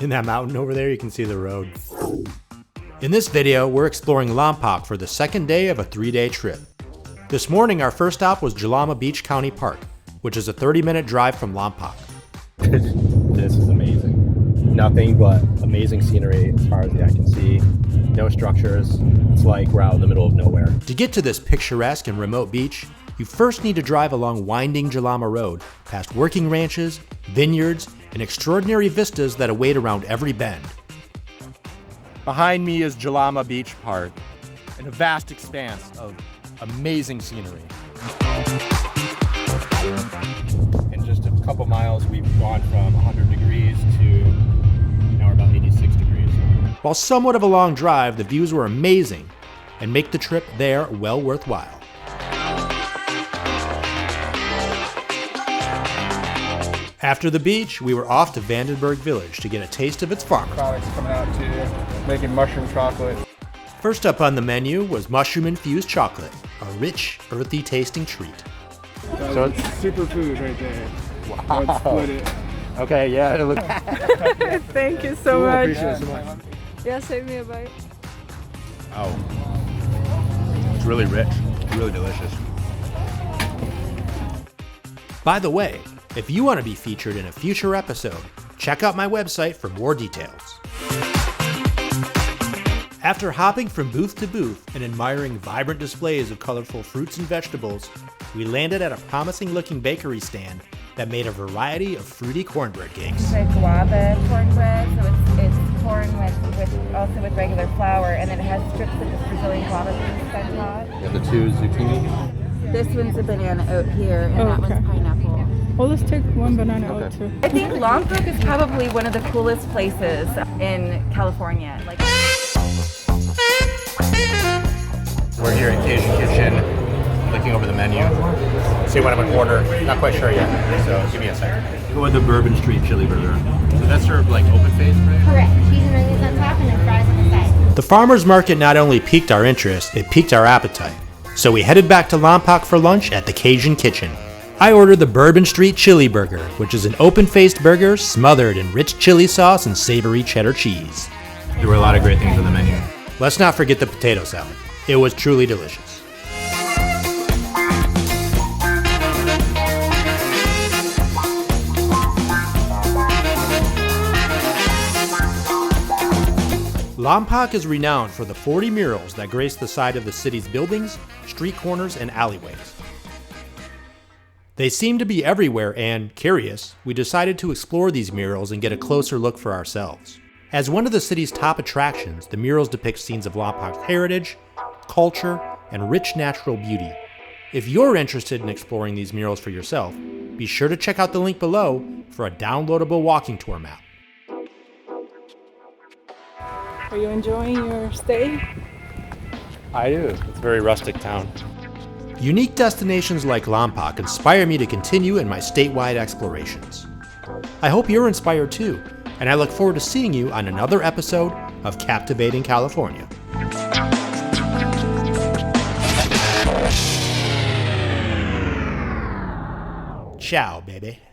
In that mountain over there, you can see the road. In this video, we're exploring Lompoc for the second day of a 3-day trip. This morning, our first stop was Jalama Beach County Park, which is a 30-minute drive from Lompoc. This is amazing. Nothing but amazing scenery as far as the eye can see. No structures. It's like we're out in the middle of nowhere. To get to this picturesque and remote beach, you first need to drive along winding Jalama Road, past working ranches, vineyards, and extraordinary vistas that await around every bend. Behind me is Jalama Beach Park, and a vast expanse of amazing scenery. In just a couple miles, we've gone from 100 degrees to now we're about 86 degrees. While somewhat of a long drive, the views were amazing and make the trip there well worthwhile. After the beach, we were off to Vandenberg Village to get a taste of its farmers. Products coming out too, making mushroom chocolate. First up on the menu was mushroom-infused chocolate, a rich, earthy tasting treat. So it's superfood right there. Wow. Let's split it. Okay, yeah, it looks. Thank you so much. Appreciate it so much. Yeah, save me a bite. Oh, it's really rich, really delicious. By the way, if you want to be featured in a future episode, check out my website for more details. After hopping from booth to booth and admiring vibrant displays of colorful fruits and vegetables, we landed at a promising-looking bakery stand that made a variety of fruity cornbread cakes. It's like guava cornbread, so it's corn with regular flour, and then it has strips of this Brazilian guava paste on top. And the two zucchini. This one's a banana oat here, and that one's pineapple. Well, let's take one banana oat too. I think Lompoc is probably one of the coolest places in California. Like, We're here at Cajun Kitchen, looking over the menu. See what I'm going to order. Not quite sure yet, so give me a second. Go with the Bourbon Street Chili Burger. So that's served like open-faced, right? Correct. Cheese and onions on top and then fries on the side. The farmer's market not only piqued our interest, it piqued our appetite. So we headed back to Lompoc for lunch at the Cajun Kitchen. I ordered the Bourbon Street Chili Burger, which is an open-faced burger smothered in rich chili sauce and savory cheddar cheese. There were a lot of great things on the menu. Let's not forget the potato salad. It was truly delicious. Lompoc is renowned for the 40 murals that grace the side of the city's buildings, street corners, and alleyways. They seem to be everywhere and, curious, we decided to explore these murals and get a closer look for ourselves. As one of the city's top attractions, the murals depict scenes of Lompoc's heritage, culture, and rich natural beauty. If you're interested in exploring these murals for yourself, be sure to check out the link below for a downloadable walking tour map. Are you enjoying your stay? I do. It's a very rustic town. Unique destinations like Lompoc inspire me to continue in my statewide explorations. I hope you're inspired too, and I look forward to seeing you on another episode of Captivating California. Ciao, baby.